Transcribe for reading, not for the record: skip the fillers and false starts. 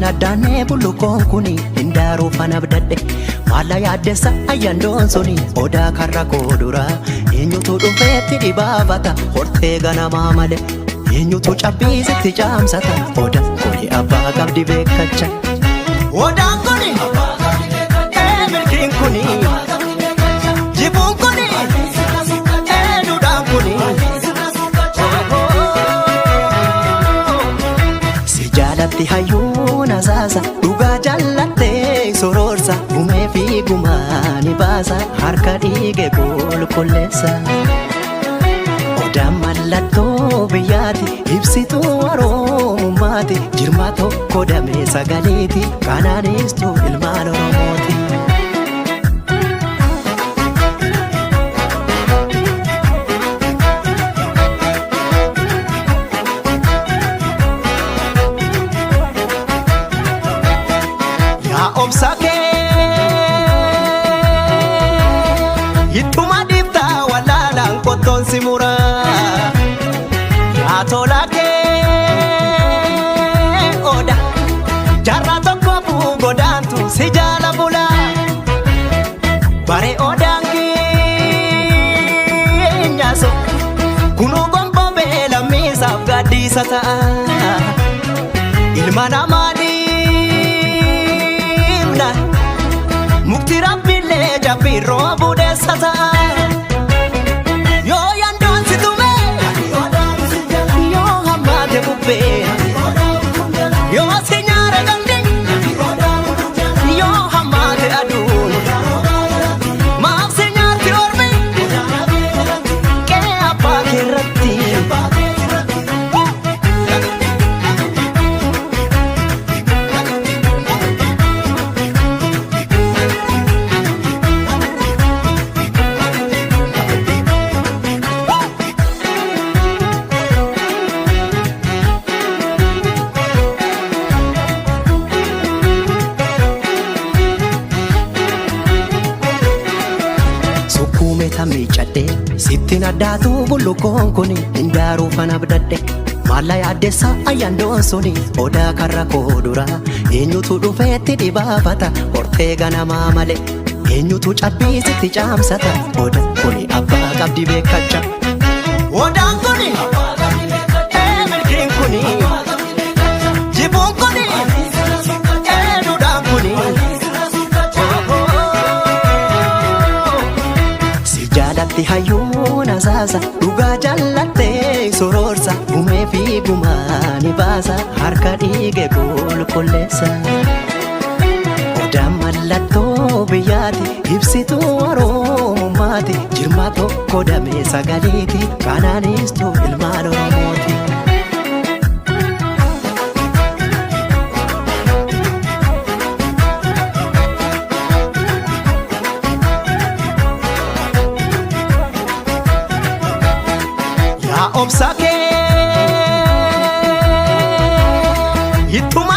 Waliin addaanee bullukoon kuni hindaaruu fana abdadhe maalla yaaddessa ayyaandoon suni odaa karra koodura eenyutu dhufeetti dhibaafata hortee ganamaa male eenyutu cabbiisitti caamsata odaa kuni abbaa qabdi beekacha odaan kuni milkiin kuni jibuun kuni duudhaan kuni si jaalatti hayyuun asaasa dhugaa jallattee sororsa gumee fi gumaani baasa harka dhiige qulqulleessa odaan mallattoo biyyaati ibsituu oromummaati jirma tokko damee sagaleeti kanaanistuu ilmaan oromooti. Obsake ittuma difta walalaan qottoon si mura yaa tolake oda jarra tokko buu godaantu si jaala bula bare odaan keenyaaso kunuu gombo beela miisaaf gaddiisa ta'a ilma namaa mukti rabbiillee jabbirroo budeessa ta'a yoo yandoon si tume yoo hammaate bubbee yoo si nyaara gandi yoo hammaate aduun maaf si nyaarti ormi qee abbaa keerratti miicadhe sittiin addaatu bullukoon kuni hindaaruu fana abdadhe maalla yaaddessa ayyaandoon suni odaa karra koodura eenyutu dhufeetti dhibaafata hortee ganamaa male eenyutu cabbiisitti caamsata odaa kuni abbaa qabdi beekacha odaan kuni milkiin kuni jibuun kuni duudhaan kuni jaalatti hayyuun asaasa dhugaa jallattee sororsa gumee fi gumaani baasa harka dhiige qulqulleessa odaan mallattoo biyyaati ibsituu oromummaati jirma tokko damee sagaleeti kanaanistuu ilmaan oromooti. Obsake ittuma